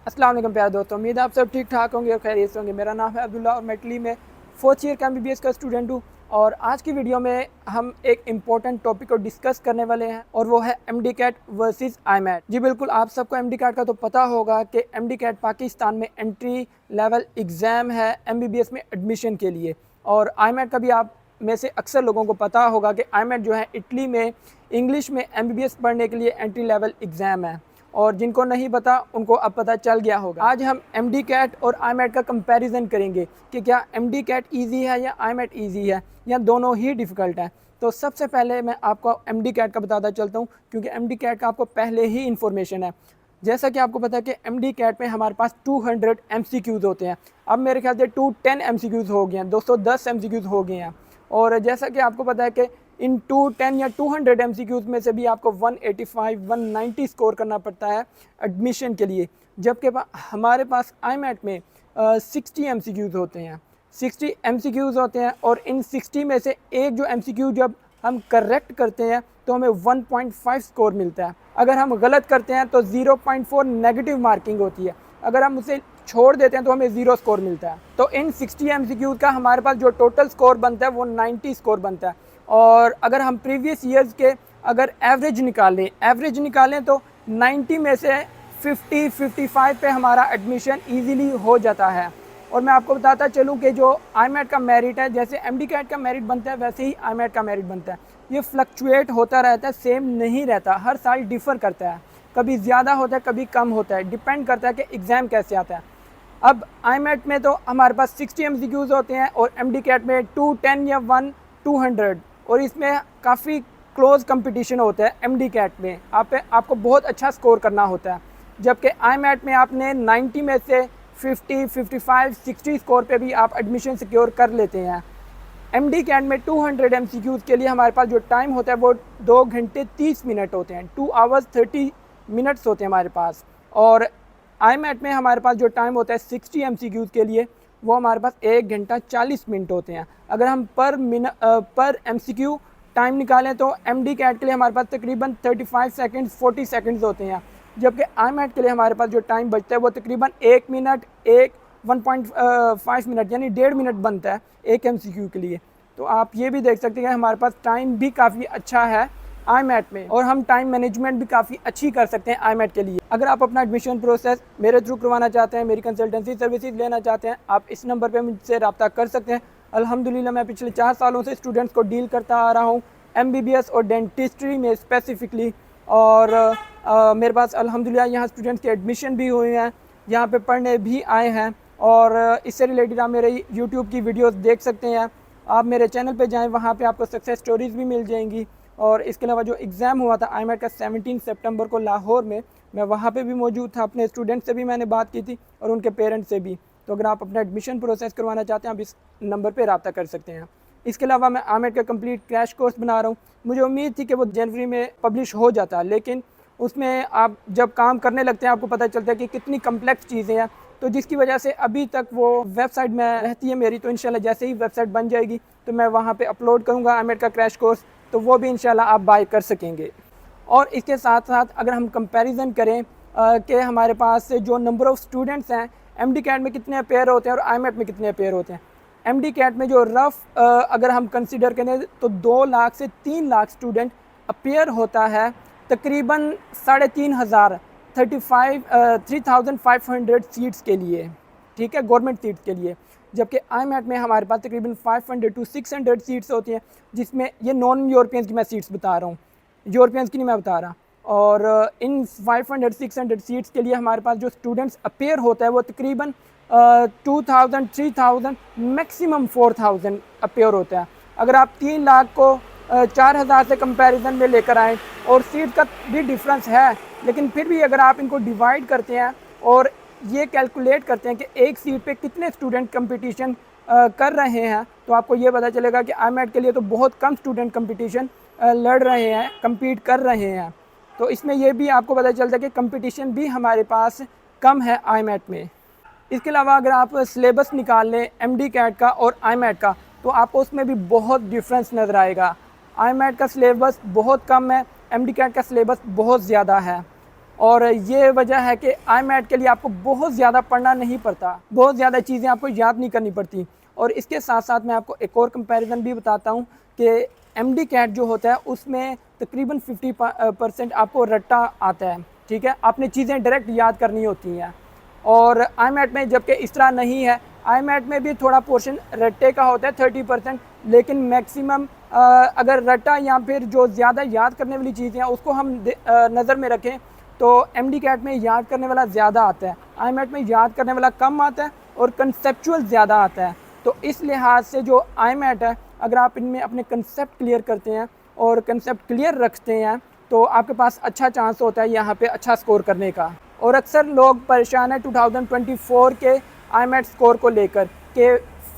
अस्सलाम वालेकुम प्यारे दोस्तों, उम्मीद है आप सब ठीक ठाक होंगे और खैरियत से होंगे। मेरा नाम है अब्दुल्ला और मैं इटली में 4th ईयर का MBBS का स्टूडेंट हूँ। और आज की वीडियो में हम एक इम्पॉर्टेंट टॉपिक को डिस्कस करने वाले हैं और वो है MD कैट वर्सेस IMAT। जी बिल्कुल, आप सबको MD कैट का तो पता होगा कि MD कैट पाकिस्तान में एंट्री लेवल एग्ज़ाम है MBBS में एडमिशन के लिए। और IMAT का भी आप में से अक्सर लोगों को पता होगा कि IMAT जो है इटली में इंग्लिश में MBBS पढ़ने के लिए एंट्री लेवल एग्ज़ाम है। और जिनको नहीं पता उनको अब पता चल गया होगा। आज हम MD कैट और IMAT का कंपैरिजन करेंगे कि क्या MD कैट ईजी है या IMAT ईजी है या दोनों ही डिफ़िकल्ट हैं। तो सबसे पहले मैं आपको MD कैट का बताता चलता हूँ, क्योंकि MD कैट का आपको पहले ही इन्फॉर्मेशन है। जैसा कि आपको पता है कि MD कैट में हमारे पास 200 MCQs होते हैं। अब मेरे ख्याल से 210 MCQs हो गए हैं, 210 MCQs हो गए हैं। और जैसा कि आपको पता है कि इन 210 या 200 MCQs में से भी आपको 185 190 स्कोर करना पड़ता है एडमिशन के लिए, जबकि हमारे पास IMAT में 60 MCQs होते हैं। 60 MCQs होते हैं और इन 60 में से एक जो MCQ जब हम करेक्ट करते हैं तो हमें 1.5 स्कोर मिलता है। अगर हम गलत करते हैं तो 0.4 नेगेटिव मार्किंग होती है। अगर हम उसे छोड़ देते हैं तो हमें 0 स्कोर मिलता है। तो इन 60 MCQ का हमारे पास जो टोटल स्कोर बनता है वो 90 स्कोर बनता है। और अगर हम प्रीवियस ईयर्स के अगर एवरेज निकालें तो 90 में से 50-55 पे हमारा एडमिशन इजीली हो जाता है। और मैं आपको बताता चलूँ कि जो IMAT का मेरिट है, जैसे MD कैट का मेरिट बनता है वैसे ही IMAT का मेरिट बनता है। ये फ्लक्चुएट होता रहता है, सेम नहीं रहता, हर साल डिफ़र करता है। कभी ज़्यादा होता है, कभी कम होता है, डिपेंड करता है कि एग्ज़ाम कैसे आता है। अब IMAT में तो हमारे पास 60 MCQs होते हैं और MD कैट में 210 या 200, और इसमें काफ़ी क्लोज कंपटीशन होता है। MD कैट में आपको बहुत अच्छा स्कोर करना होता है, जबकि IMAT में आपने 90 में से 50, 55, 60 स्कोर पे भी आप एडमिशन सिक्योर कर लेते हैं। MD कैट में 200 MCQs के लिए हमारे पास जो टाइम होता है वो 2 घंटे 30 मिनट होते हैं, 2 आवर्स 30 मिनट्स होते हैं हमारे पास। और IMAT में हमारे पास जो टाइम होता है 60 MCQs के लिए वो हमारे पास 1 घंटा 40 मिनट होते हैं। अगर हम पर MCQ टाइम निकालें तो MD कैट के लिए हमारे पास तकरीबन 35 सेकंड्स 40 सेकंड्स होते हैं, जबकि IMAT के लिए हमारे पास जो टाइम बचता है वो तकरीबन 1 मिनट 1.5 मिनट यानी 1.5 मिनट बनता है एक MCQ के लिए। तो आप ये भी देख सकते हैं हमारे पास टाइम भी काफ़ी अच्छा है IMAT में, और हम टाइम मैनेजमेंट भी काफ़ी अच्छी कर सकते हैं IMAT के लिए। अगर आप अपना एडमिशन प्रोसेस मेरे थ्रू करवाना चाहते हैं, मेरी कंसल्टेंसी सर्विसेज लेना चाहते हैं, आप इस नंबर पे मुझसे रब्ता कर सकते हैं। अल्हम्दुलिल्लाह मैं पिछले 4 सालों से स्टूडेंट्स को डील करता आ रहा हूँ MBBS और डेंटिस्ट्री में स्पेसिफिकली। और मेरे पास अल्हम्दुलिल्लाह यहाँ स्टूडेंट्स के एडमिशन भी हुए हैं, यहाँ पे पढ़ने भी आए हैं। और इससे रिलेटेड आप मेरे YouTube की वीडियोस देख सकते हैं। आप मेरे चैनल पे जाएं, वहाँ पे आपको सक्सेस स्टोरीज़ भी मिल जाएंगी। और इसके अलावा जो एग्ज़ाम हुआ था IMAT का 17 सितंबर को लाहौर में, मैं वहाँ पे भी मौजूद था। अपने स्टूडेंट से भी मैंने बात की थी और उनके पेरेंट्स से भी। तो अगर आप अपना एडमिशन प्रोसेस करवाना चाहते हैं आप इस नंबर पे रब्ता कर सकते हैं। इसके अलावा मैं IMAT का कंप्लीट क्रैश कोर्स बना रहा हूँ। मुझे उम्मीद थी कि वो जनवरी में पब्लिश हो जाता, लेकिन उसमें आप जब काम करने लगते हैं आपको पता चलता है कि कितनी कम्प्लेक्स चीज़ें हैं, तो जिसकी वजह से अभी तक वो वेबसाइट में रहती है मेरी। तो इंशाल्लाह जैसे ही वेबसाइट बन जाएगी तो मैं वहाँ पे अपलोड करूँगा IMAT का क्रैश कोर्स, तो वो भी इंशाल्लाह आप बाय कर सकेंगे। और इसके साथ साथ अगर हम कंपैरिजन करें कि हमारे पास जो नंबर ऑफ़ स्टूडेंट्स हैं MD कैट में कितने पेयर होते हैं और IMAT में कितने पेयर होते हैं। MD कैट में जो रफ़ अगर हम कंसिडर करें तो 2 लाख से 3 लाख स्टूडेंट अपेयर होता है, तकरीबन 3,500 3,500 सीट्स के लिए, ठीक है, गवर्नमेंट सीट्स के लिए। जबकि IMAT में हमारे पास तकरीबन 500 to 600 सीट्स होती हैं, जिसमें ये नॉन यूरोपियंस की मैं सीट्स बता रहा हूँ, यूरोपियंस की नहीं मैं बता रहा। और इन 500-600 सीट्स के लिए हमारे पास जो स्टूडेंट्स अपेयर होता है वो तकरीबन 2000 3000 मैक्सिमम 4000 अपेयर होता है। अगर आप 3 लाख को 4000 से कंपैरिजन में लेकर आएँ, और सीट का भी डिफरेंस है, लेकिन फिर भी अगर आप इनको डिवाइड करते हैं और ये कैलकुलेट करते हैं कि एक सीट पे कितने स्टूडेंट कंपटीशन कर रहे हैं, तो आपको ये पता चलेगा कि IMAT के लिए तो बहुत कम स्टूडेंट कंपटीशन लड़ रहे हैं, compete कर रहे हैं। तो इसमें ये भी आपको पता चलता है कि कंपटीशन भी हमारे पास कम है IMAT में। इसके अलावा अगर आप सिलेबस निकाल लें MD कैट का और IMAT का, तो आपको उसमें भी बहुत डिफरेंस नज़र आएगा। IMAT का सिलेबस बहुत कम है, MD कैट का सिलेबस बहुत ज़्यादा है। और ये वजह है कि IMAT के लिए आपको बहुत ज़्यादा पढ़ना नहीं पड़ता, बहुत ज़्यादा चीज़ें आपको याद नहीं करनी पड़ती। और इसके साथ साथ मैं आपको एक और कंपैरिजन भी बताता हूँ कि MD-CAT जो होता है उसमें तकरीबन 50% आपको रट्टा आता है, ठीक है, आपने चीज़ें डायरेक्ट याद करनी होती हैं। और IMAT में जबकि इस तरह नहीं है, IMAT में भी थोड़ा पोर्शन रट्टे का होता है 30%, लेकिन मैक्सिमम अगर रट्टा या फिर जो ज़्यादा याद करने वाली चीज़ें हैं उसको हम नज़र में रखें तो MD-CAT में याद करने वाला ज़्यादा आता है, IMAT में याद करने वाला कम आता है और कंसेप्चुअल ज़्यादा आता है। तो इस लिहाज से जो IMAT है, अगर आप इनमें अपने कंसेप्ट क्लियर करते हैं और कंसेप्ट क्लियर रखते हैं तो आपके पास अच्छा चांस होता है यहाँ पे अच्छा स्कोर करने का। और अक्सर लोग परेशान हैं 2024 के IMAT स्कोर को लेकर कि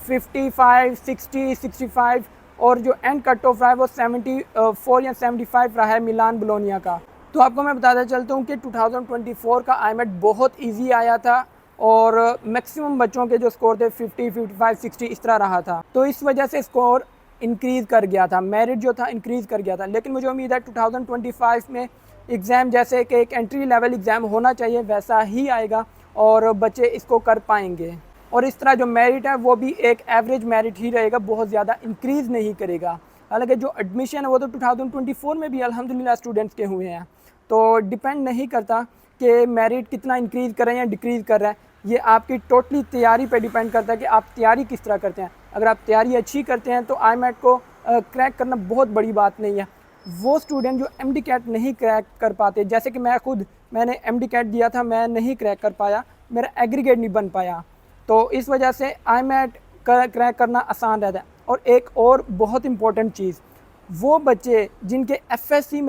55, 60, 65 और जो एंड कट ऑफ रहा है वो 74 या 75 रहा है मिलान बोलोनिया का। तो आपको मैं बताता चलता हूँ कि 2024 का IMAT बहुत इजी आया था और मैक्सिमम बच्चों के जो स्कोर थे 50, 55, 60 इस तरह रहा था। तो इस वजह से स्कोर इंक्रीज़ कर गया था, मेरिट जो था इंक्रीज़ कर गया था। लेकिन मुझे उम्मीद है 2025 में एग्ज़ाम जैसे कि एक एंट्री लेवल एग्ज़ाम होना चाहिए वैसा ही आएगा और बच्चे इसको कर पाएंगे। और इस तरह जो मेरिट है वो भी एक एवरेज मेरिट ही रहेगा, बहुत ज़्यादा इंक्रीज़ नहीं करेगा। हालांकि जो एडमिशन है वो तो 2024 में भी अल्हम्दुलिल्लाह स्टूडेंट्स के हुए हैं, तो डिपेंड नहीं करता कि मेरिट कितना इंक्रीज़ कर रहे हैं या डिक्रीज़ कर रहा है। ये आपकी टोटली तैयारी पे डिपेंड करता है कि आप तैयारी किस तरह करते हैं। अगर आप तैयारी अच्छी करते हैं तो IMAT को क्रैक करना बहुत बड़ी बात नहीं है। वो स्टूडेंट जो MD-CAT नहीं क्रैक कर पाते, जैसे कि मैंने MD-CAT दिया था, मैं नहीं क्रैक कर पाया, मेरा एग्रीगेट नहीं बन पाया, तो इस वजह से IMAT क्रैक करना आसान रहता है। और एक और बहुत इम्पोर्टेंट चीज़, वो बच्चे जिनके FSC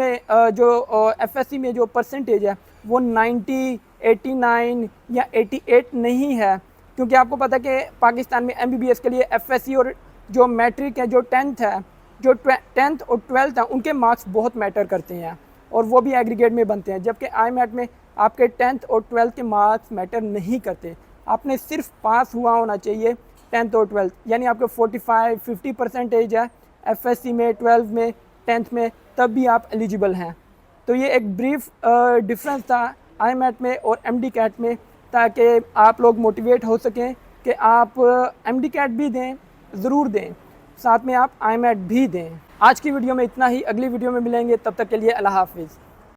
में जो परसेंटेज है वो 90, 89 या 88 नहीं है, क्योंकि आपको पता है कि पाकिस्तान में MBBS के लिए FSC और जो मैट्रिक है, जो 10th है, जो 10th और 12th है, उनके मार्क्स बहुत मैटर करते हैं और वो भी एग्रीगेट में बनते हैं। जबकि IMAT में आपके 10th और 12th के मार्क्स मैटर नहीं करते, आपने सिर्फ पास हुआ होना चाहिए 10th और 12th, यानी आपके 45, 50 परसेंटेज है FSC में, 12 में, 10th में, तब भी आप एलिजिबल हैं। तो ये एक ब्रीफ डिफरेंस था IMAT में और MD-CAT में, ताकि आप लोग मोटिवेट हो सकें कि आप MD-CAT भी दें, ज़रूर दें, साथ में आप IMAT भी दें। आज की वीडियो में इतना ही, अगली वीडियो में मिलेंगे, तब तक के लिए अल्लाह हाफिज़।